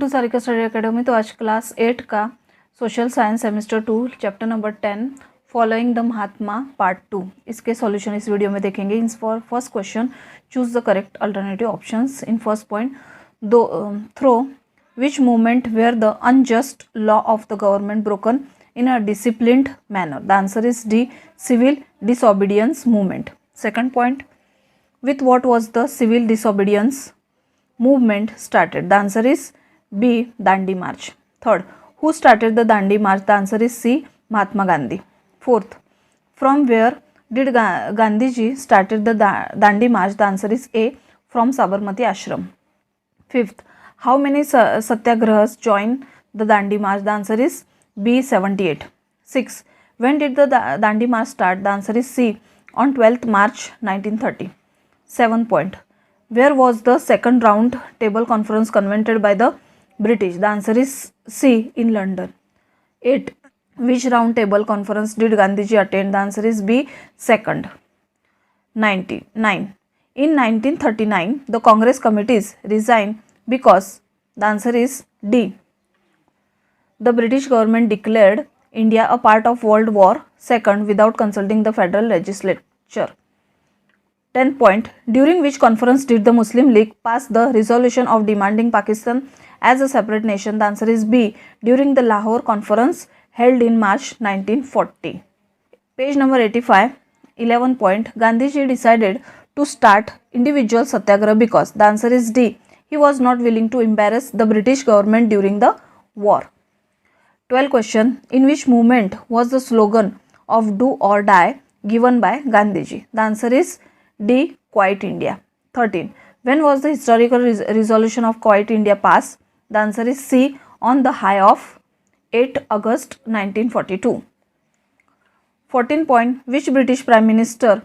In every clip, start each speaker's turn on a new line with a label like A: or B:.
A: To Sarika study academy. तो आज class 8 का social science semester 2 chapter number 10 following the Mahatma part 2 इसके सॉल्यूशन इस वीडियो में देखेंगे। In for first question choose the correct alternative options. In first point through which movement were the unjust law of the government broken in a disciplined manner. The answer is D, civil disobedience movement. Second point, with what was the civil disobedience movement started? The answer is B, Dandi March. Third, who started the Dandi March? The answer is C, Mahatma Gandhi. Fourth, from where did Gandhiji started the Dandi March? The answer is A, from Sabarmati Ashram. Fifth, how many satyagrahas joined the Dandi March? The answer is B, 78. 6. When did the Dandi March start? The answer is C, on 12th March 1930. 7 point. Where was the second round table conference convened by the British? The answer is C, in London. 8. Which round table conference did Gandhiji attend? The answer is B, second. 99. In 1939, the Congress committees resigned because the answer is D. The British government declared India a part of World War II without consulting the federal legislature. 10 point. During which conference did the Muslim League pass the resolution of demanding Pakistan as a separate nation? The answer is B. During the Lahore conference held in March 1940. Page number 85. 11 point. Gandhiji decided to start individual satyagraha because? The answer is D. He was not willing to embarrass the British government during the war. 12 question. In which movement was the slogan of do or die given by Gandhiji? The answer is D, Quiet India. 13. When was the historical resolution of Quiet India passed? The answer is C, on the high of 8 August 1942. 14 point. Which British Prime Minister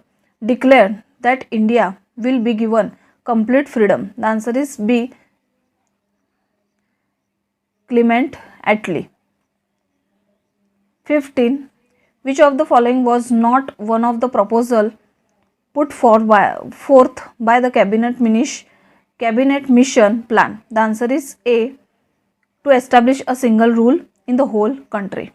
A: declared that India will be given complete freedom? The answer is B, Clement Attlee. 15. Which of the following was not one of the proposal put forth by the cabinet mission plan? The answer is A, to establish a single rule in the whole country.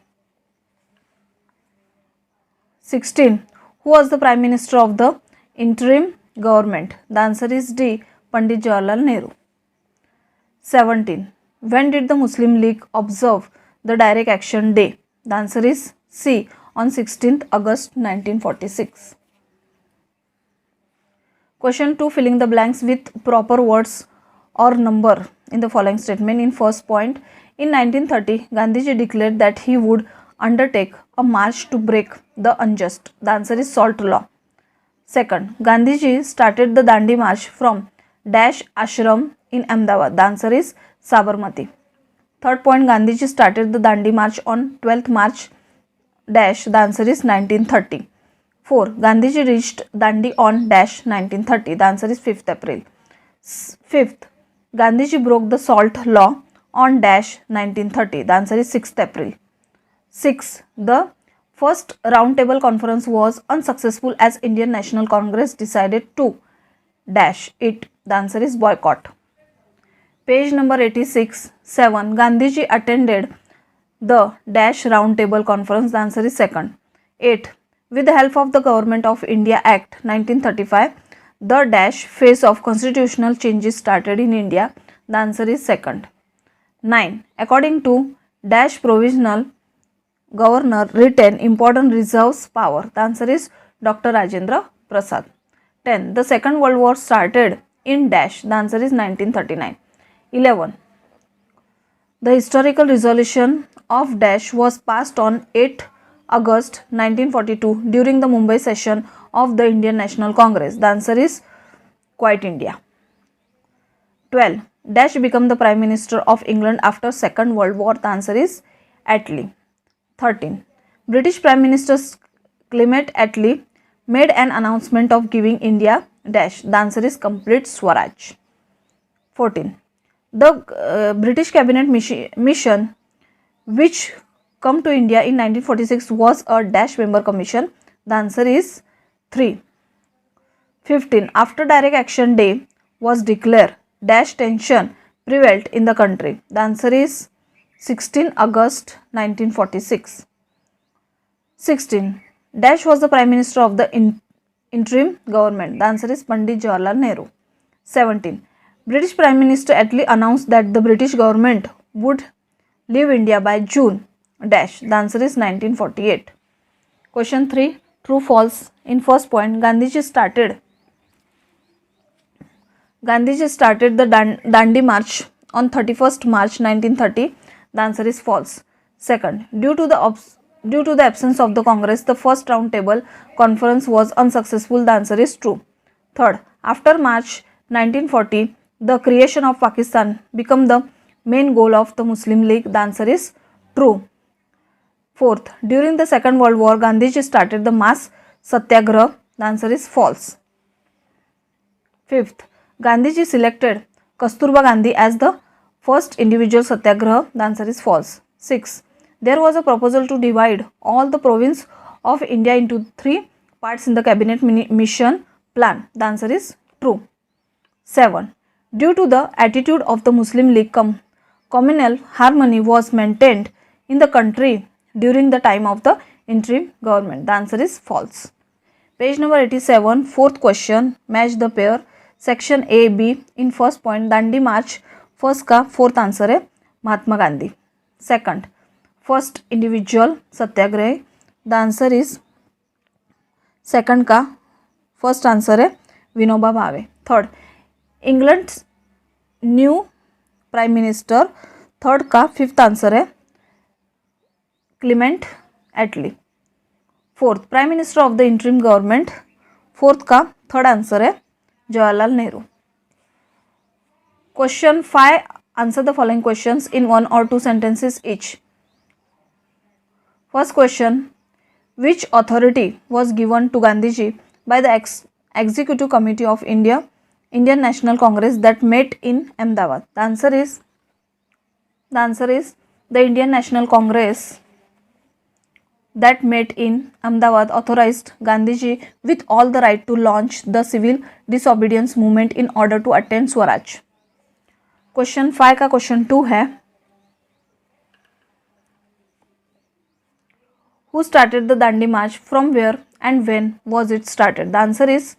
A: 16. Who was the Prime Minister of the interim government? The answer is D, Pandit Jawaharlal Nehru. 17. When did the Muslim League observe the Direct Action Day? The answer is C, on 16th August 1946. Question 2. Filling the blanks with proper words or number in the following statement. In first point, in 1930, Gandhiji declared that he would undertake a march to break the unjust. The answer is Salt Law. Second, Gandhiji started the Dandi March from Dash Ashram in Ahmedabad. The answer is Sabarmati. Third point, Gandhiji started the Dandi March on 12th March dash. The answer is 1930. 4. Gandhiji reached Dandi on dash 1930. The answer is 5th April. 5th, Gandhiji broke the salt law on dash 1930. The answer is 6th April. 6. The first round table conference was unsuccessful as Indian National Congress decided to dash it. The answer is boycott. Page number 86. 7. Gandhiji attended the dash round table conference. The answer is second. 8. With the help of the Government of India Act 1935, the dash phase of constitutional changes started in India. The answer is second. 9. According to dash provisional governor retain important reserves power. The answer is Dr. Rajendra Prasad. 10. The Second World War started in dash. The answer is 1939. 11. The historical resolution of dash was passed on 8 August 1942 during the Mumbai session of the Indian National Congress. The answer is Quiet India. 12. Dash became the Prime Minister of England after Second World War. The answer is Attlee. 13. British Prime Minister Clement Attlee made an announcement of giving India dash. The answer is complete Swaraj. 14. The British cabinet mission which come to India in 1946 was a dash member commission. The answer is 3. 15. After Direct Action Day was declared, dash tension prevailed in the country? The answer is 16 August 1946. 16. Dash was the Prime Minister of the interim government. The answer is Pandit Jawaharlal Nehru. 17. British Prime Minister Attlee announced that the British government would leave India by June dash. The answer is 1948. Question 3. True false. In first point, Gandhiji started the Dandi March on 31st March 1930. The answer is false. Second, due to the absence of the Congress, the first round table conference was unsuccessful. The answer is true. Third, after March 1940, the creation of Pakistan became the main goal of the Muslim League. The answer is true. Fourth, during the Second World War, Gandhiji started the mass satyagraha. The answer is false. Fifth, Gandhiji selected Kasturba Gandhi as the first individual satyagraha. The answer is false. 6. There was a proposal to divide all the province of India into 3 parts in the cabinet mission plan. The answer is true. 7. Due to the attitude of the Muslim League, communal harmony was maintained in the country during the time of the interim government. The answer is false. Page number 87, fourth question, match the pair. Section A, B. In first point, Dandi March. First का fourth answer है Mahatma Gandhi. Second, first individual Satyagraha. The answer is second का first answer है Vinoba Bhave. Third, England's new prime minister. Third का fifth answer है Clement Attlee. Fourth, prime minister of the interim government. Fourth का third answer है Jawaharlal Nehru. Question 5. Answer the following questions in 1 or 2 sentences each. First question. Which authority was given to Gandhiji by the Executive Committee of Indian National Congress that met in Ahmedabad? The answer is the Indian National Congress that met in Ahmedabad authorized Gandhiji with all the right to launch the civil disobedience movement in order to attain Swaraj. Question 5 का question 2 है. Who started the Dandi March? From where and when was it started? The answer is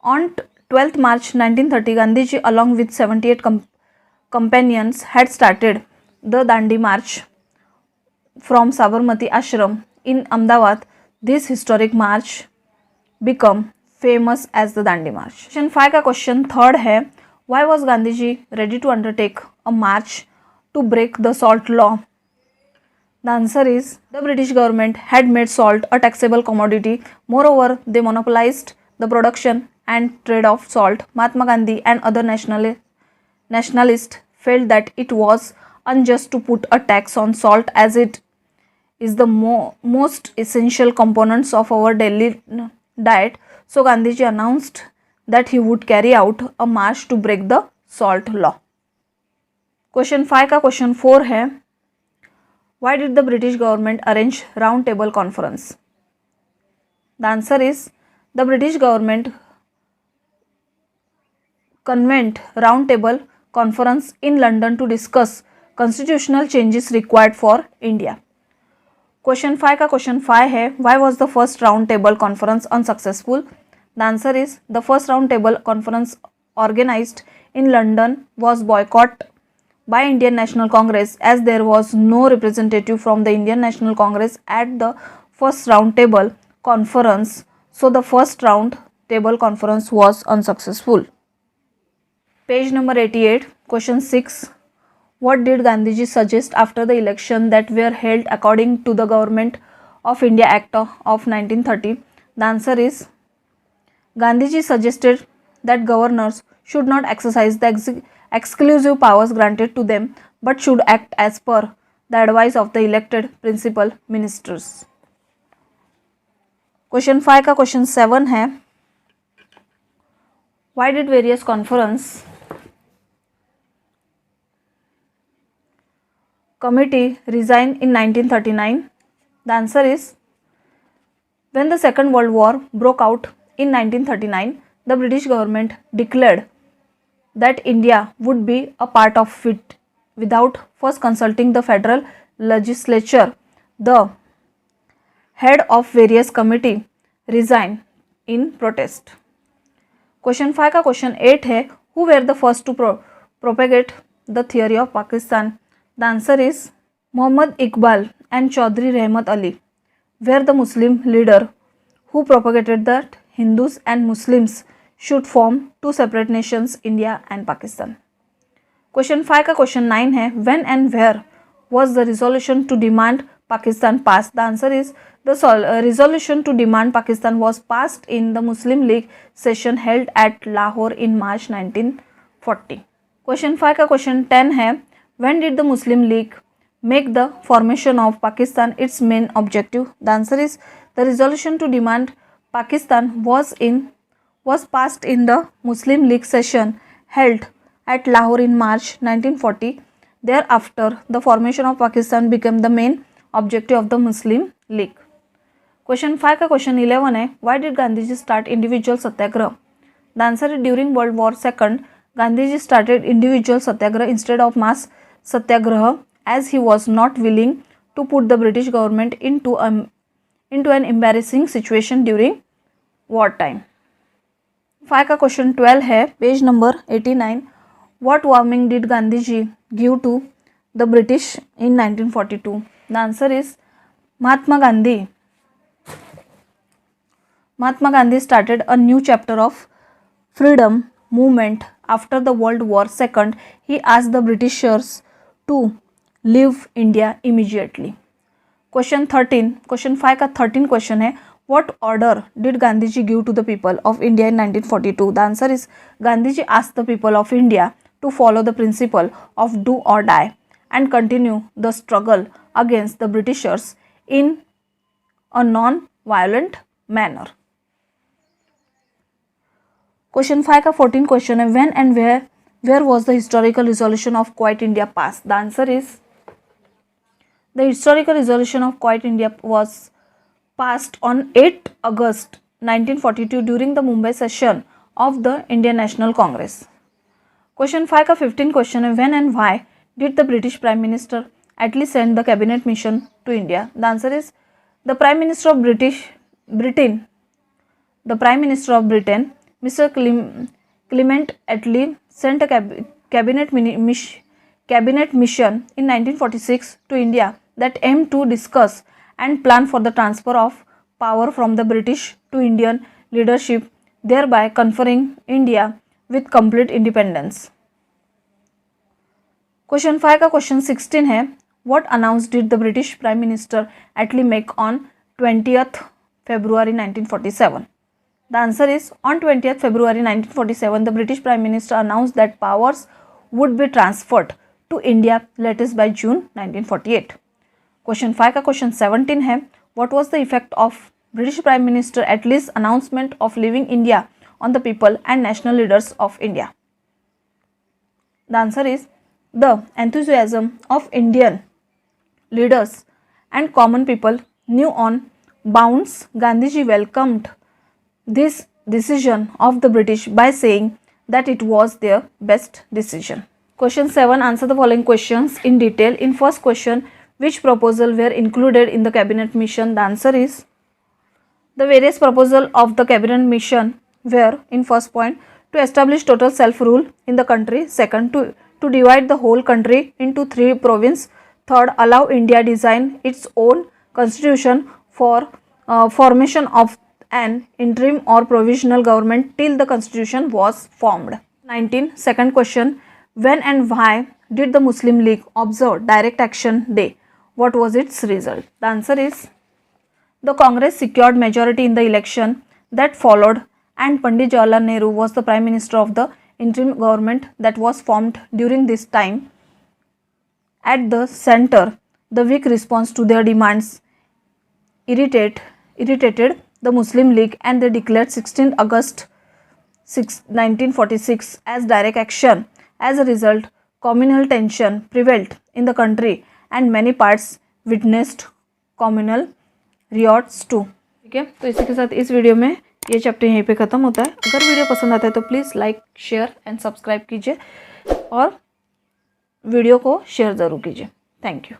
A: on 12th March 1930, Gandhiji along with 78 companions had started the Dandi March from Sabarmati Ashram in Ahmedabad. This historic march became famous as the Dandi March. Question 5 का question 3rd है. Why was Gandhiji ready to undertake a march to break the salt law? The answer is the British government had made salt a taxable commodity. Moreover, they monopolized the production and trade of salt. Mahatma Gandhi and other nationalists felt that it was unjust to put a tax on salt as it is the most essential components of our daily diet. So Gandhiji announced that he would carry out a march to break the salt law. Question 5 का question 4 है. Why did the British government arrange round table conference? The answer is the British government convened round table conference in London to discuss constitutional changes required for India. Question 5 का question 5 है. Why was the first round table conference unsuccessful? The answer is the first round table conference organized in London was boycotted by Indian National Congress as there was no representative from the Indian National Congress at the first round table conference. So the first round table conference was unsuccessful. Page number 88, question 6. What did Gandhiji suggest after the election that were held according to the Government of India Act of 1930? The answer is Gandhiji suggested that governors should not exercise the exclusive powers granted to them but should act as per the advice of the elected principal ministers. Question 5 का question 7 है. Why did various conference committee resign in 1939? The answer is when the Second World War broke out in 1939, the British government declared that India would be a part of it without first consulting the federal legislature. The head of various committee resigned in protest. Question 5 का question 8 है, who were the first to propagate the theory of Pakistan? The answer is Muhammad Iqbal and Chaudhry Rahmat Ali were the Muslim leader who propagated that Hindus and Muslims should form two separate nations, India and Pakistan. Question 5 का question 9 है, when and where was the resolution to demand Pakistan passed? The answer is the resolution to demand Pakistan was passed in the Muslim League session held at Lahore in March 1940. Question 5 का question 10 है, when did the Muslim League make the formation of Pakistan its main objective? The answer is the resolution to demand Pakistan was passed in the Muslim League session held at Lahore in March 1940. Thereafter, the formation of Pakistan became the main objective of the Muslim League. Question 5 का question 11 है, why did Gandhiji start individual satyagrah? The answer is during World War II, Gandhiji started individual satyagrah instead of mass satyagraha as he was not willing to put the British government into an embarrassing situation during wartime. 5 का question 12 है, page number 89, what warning did Gandhiji give to the British in 1942? The answer is Mahatma Gandhi started a new chapter of freedom movement after the World War II. He asked the Britishers to leave India immediately. Question 5 का 13 question है, what order did Gandhiji give to the people of India in 1942? The answer is Gandhiji asked the people of India to follow the principle of do or die and continue the struggle against the Britishers in a non-violent manner. Question 5 का 14 question है, when and where was the historical resolution of Quiet India passed? The answer is the historical resolution of Quiet India was passed on 8 August 1942 during the Mumbai session of the Indian National Congress. Question 5 का 15 question है, when and why did the British Prime Minister Attlee send the cabinet mission to India? The answer is the Prime Minister of Britain, Mr. Clement Attlee sent a cabinet mission in 1946 to India that aimed to discuss and plan for the transfer of power from the British to Indian leadership, thereby conferring India with complete independence. Question 5 का question 16 है, what announcement did the British Prime Minister Attlee make on 20th February 1947? The answer is on 20th February 1947, the British Prime Minister announced that powers would be transferred to India latest by June 1948. Question 5 का question 17 है, what was the effect of British Prime Minister Attlee's announcement of leaving India on the people and national leaders of India? The answer is the enthusiasm of Indian leaders and common people knew on bounds. Gandhiji welcomed this decision of the British by saying that it was their best decision. Question 7, answer the following questions in detail. In first question, which proposal were included in the cabinet mission? The answer is the various proposals of the cabinet mission were, in first point, to establish total self-rule in the country. Second, to divide the whole country into 3 provinces. Third, allow India design its own constitution for formation of an interim or provisional government till the constitution was formed. 19. Second question, when and why did the Muslim League observe Direct Action Day? What was its result? The answer is the Congress secured majority in the election that followed, and Pandit Jawaharlal Nehru was the Prime Minister of the interim government that was formed during this time. At the center, the weak response to their demands irritated the Muslim League, and they declared 16 August 1946 as direct action. As a result, communal tension prevailed in the country and many parts witnessed communal riots too. ठीक है, तो इसी के साथ इस video में ये chapter यहीं पे ख़त्म होता है। अगर वीडियो पसंद आता है तो please like, share and subscribe कीजिए और वीडियो को शेयर ज़रूर कीजिए। Thank you.